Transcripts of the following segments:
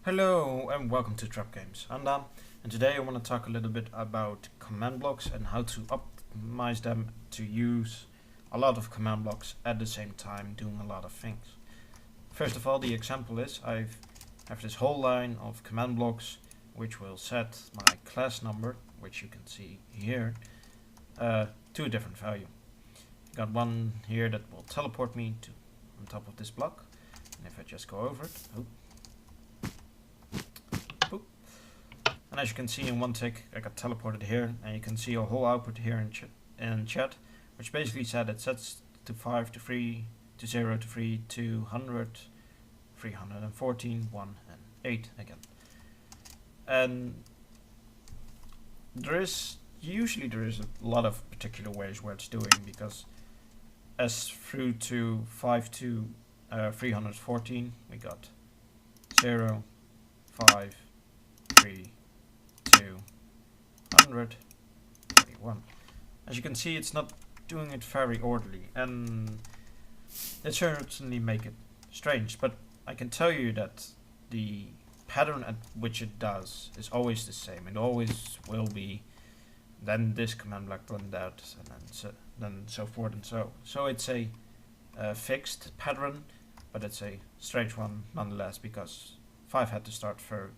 Hello and welcome to TrapGamez. I'm Daan, and today I want to talk a little bit about command blocks and how to optimize them to use a lot of command blocks at the same time doing a lot of things. First of all, the example is I have this whole line of command blocks which will set my class number, which you can see here, to a different value. Got one here that will teleport me to on top of this block, and if I just go over it, and as you can see in one tick, I got teleported here, and you can see a whole output here in chat, which basically said it sets to 5 to 3 to 0 to 3 to 100, 314, 1 and 8 again. And there is a lot of particular ways where it's doing, because as through to 5 to 314 we got 0, 5, 3, 2, 100, 41. As you can see, it's not doing it very orderly, and it certainly make it strange, but I can tell you that the pattern at which it does is always the same. It always will be then this command block runs out, and then so forth and so. So it's a fixed pattern, but it's a strange one nonetheless, because 5 had to start for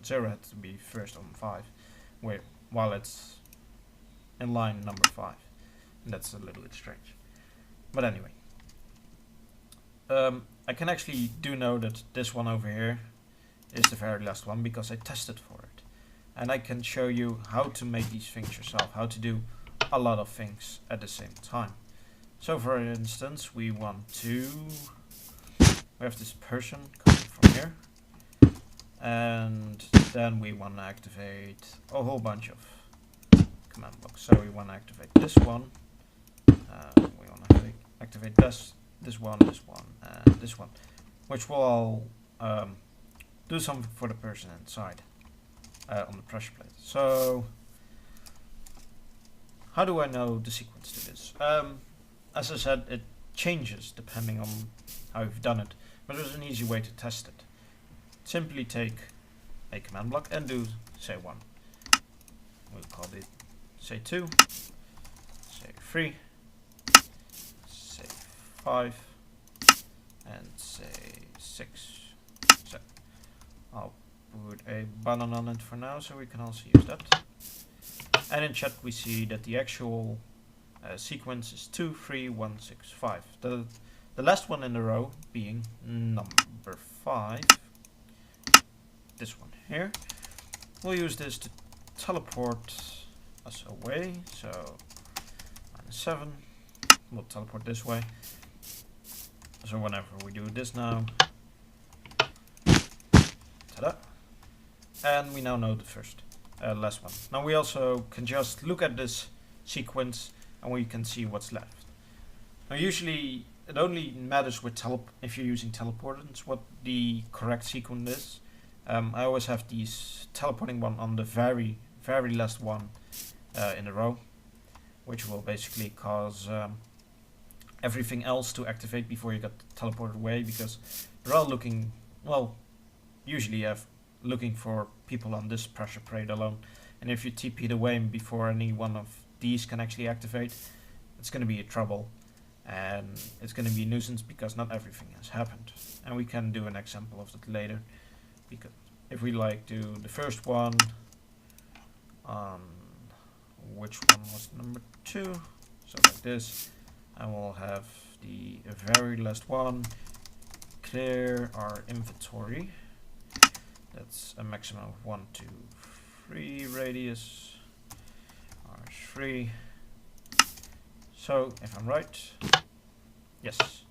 0 had to be first on 5, while it's in line number 5, and that's a little bit strange. But anyway, I can actually do know that this one over here is the very last one because I tested for it, and I can show you how to make these things yourself, how to do a lot of things at the same time. So for instance, we have this person coming from here, and then we want to activate a whole bunch of command blocks. So we want to activate this one, we want to activate this one, and this one, which will all do something for the person inside on the pressure plate. So how do I know the sequence to this? As I said, it changes depending on how you've done it, but there's an easy way to test it. Simply take a command block and do say 1. We'll call it say 2, say 3, say 5, and say 6. So I'll put a button on it for now so we can also use that. And in chat we see that the actual sequence is 2, 3, 1, 6, 5. The last one in the row being number 5. This one here. We'll use this to teleport us away. So -7. We'll teleport this way. So whenever we do this now, ta-da! And we now know the last one. Now we also can just look at this sequence and we can see what's left. Now usually it only matters with if you're using teleportants what the correct sequence is. I always have these teleporting one on the very last one in a row, which will basically cause everything else to activate before you get teleported away, because they're all looking, well, usually you have looking for people on this pressure plate alone, and if you TP'd away before any one of these can actually activate, it's going to be a trouble, and it's going to be a nuisance because not everything has happened. And we can do an example of that later, because if we like do the first one, which one was number 2, so like this, and we'll have the very last one, clear our inventory. That's a maximum of 1, 2, 3 radius, R3. So if I'm right, yes,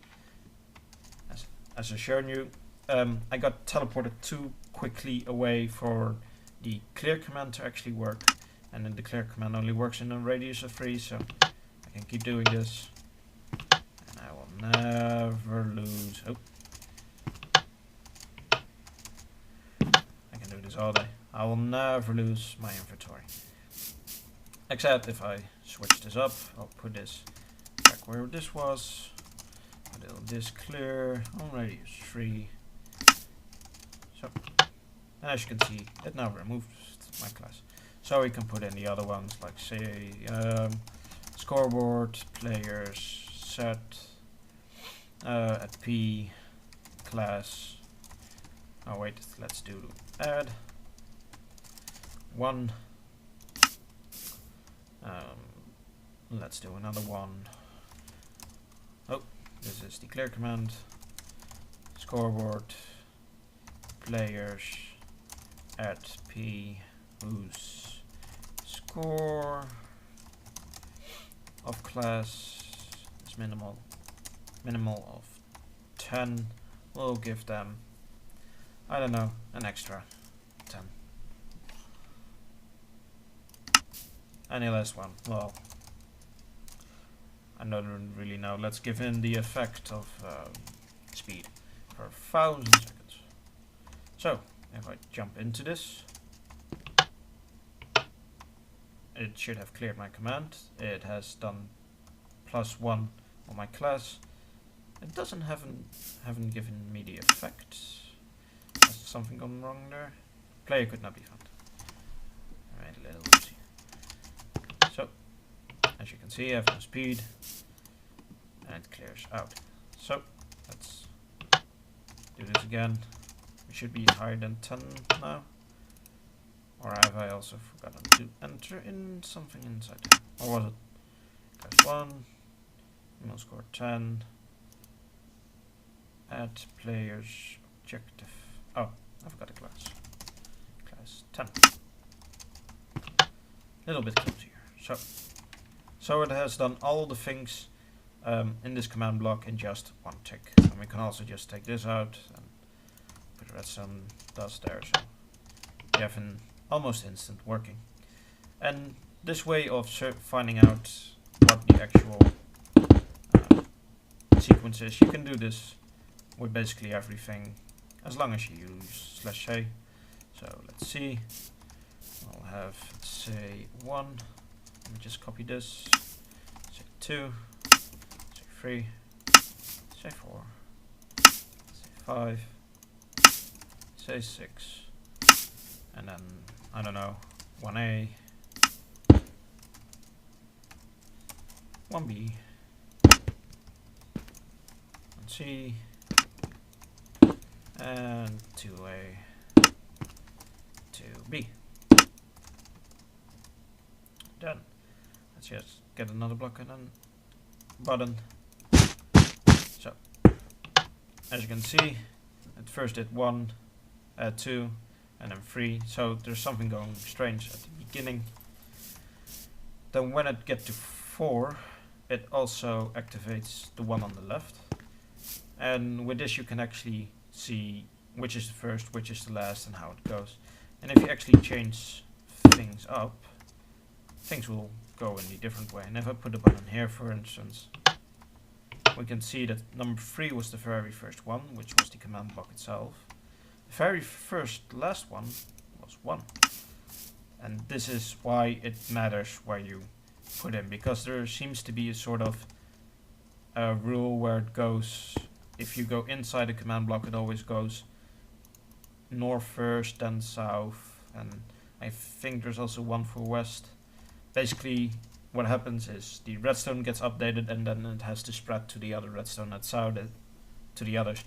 as I've shown you, I got teleported too quickly away for the clear command to actually work, and then the clear command only works in a radius of 3, so I can keep doing this, and I will never lose. Oh, I can do this all day. I will never lose my inventory, except if I switch this up. I'll put this back where this was. Put this clear on radius 3. So And as you can see, it now removed my class. So we can put in the other ones, like say scoreboard, players, set, at P, class. Oh wait, let's do add 1. Let's do another one. Oh, this is the clear command. Scoreboard, players, at P, whose score of class is minimal of 10. We'll give them, I don't know, an extra 10. Any last one? Well, I don't really know. Let's give in the effect of speed for 1000 seconds. So, if I jump into this, it should have cleared my command. It has done +1 on my class. It haven't given me the effect. Has something gone wrong there? Player could not be found. Alright, a little oopsie. So, as you can see, I have no speed, and it clears out. So, let's do this again. We should be higher than 10 now. Or have I also forgotten to enter in something inside there? Or was it class 1, minimal score 10, add players objective. Oh, I forgot a class. Class 10. Little bit close here. So it has done all the things in this command block in just one tick. And we can also just take this out and put redstone dust there. So we have an almost instant working. And this way of finding out what the actual sequence is, you can do this with basically everything as long as you use /a. So let's see. I'll have, say, 1. Let me just copy this. Say 2. Say 3. Say 4. Say 5. Say 6. And then, I don't know, 1A. 1B. 1C. And 2A. 2B. Done. Let's just get another block and then button. So, as you can see, it first did 1, 2, and then 3. So there's something going strange at the beginning. Then when it gets to 4, it also activates the one on the left. And with this you can actually see which is the first, which is the last, and how it goes. And if you actually change things up, things will go in a different way. And if I put a button here, for instance, we can see that number 3 was the very first one, which was the command block itself. The very first last one was 1. And this is why it matters where you put in, because there seems to be a sort of a rule where it goes, if you go inside a command block, it always goes north first, then south, and I think there's also one for west. Basically, what happens is the redstone gets updated, and then it has to spread to the other redstone that's out to the others.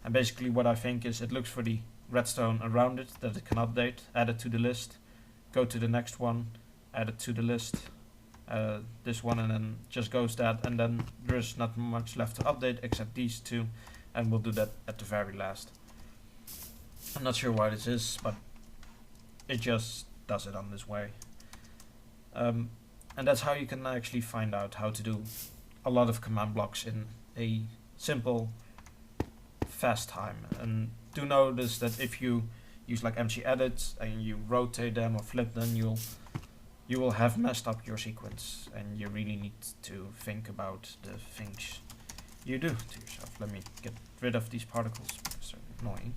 And basically what I think is it looks for the redstone around it that it can update, add it to the list, go to the next one, add it to the list, this one, and then just goes that, and then there's not much left to update except these two, and we'll do that at the very last. I'm not sure why this is, but it just does it on this way. And that's how you can actually find out how to do a lot of command blocks in a simple, fast time. And do notice that if you use like MC edits and you rotate them or flip them, you will have messed up your sequence, and you really need to think about the things you do to yourself. Let me get rid of these particles because they're annoying.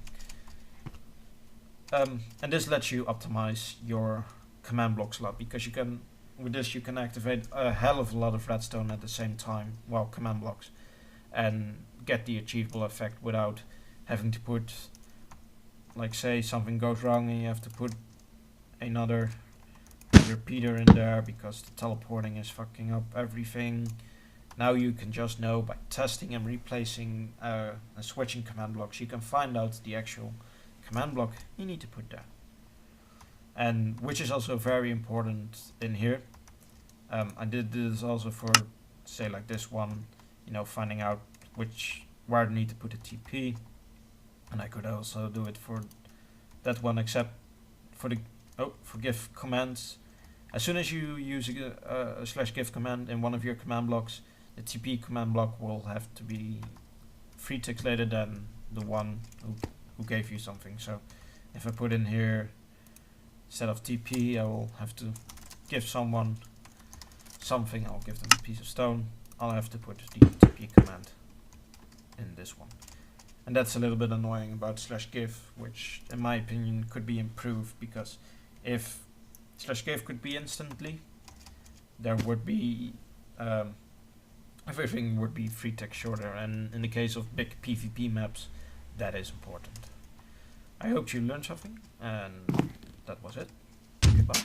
And this lets you optimize your command blocks a lot, because you can, with this you can activate a hell of a lot of redstone at the same time, well, command blocks, and get the achievable effect without having to put like say something goes wrong and you have to put another repeater in there because the teleporting is fucking up everything. Now you can just know by testing and replacing and switching command blocks, you can find out the actual command block you need to put there. And which is also very important in here. I did this also for, say like this one, you know, finding out where I need to put a TP. And I could also do it for that one, except for the for give commands. As soon as you use a /give command in one of your command blocks, the TP command block will have to be 3 ticks later than the one who gave you something. So if I put in here, instead of TP, I will have to give someone something. I'll give them a piece of stone. I'll have to put the TP command in this one. And that's a little bit annoying about /give, which in my opinion could be improved, because if /give could be instantly, there would be everything would be 3 ticks shorter, and in the case of big PvP maps, that is important. I hope you learned something, and that was it. Goodbye.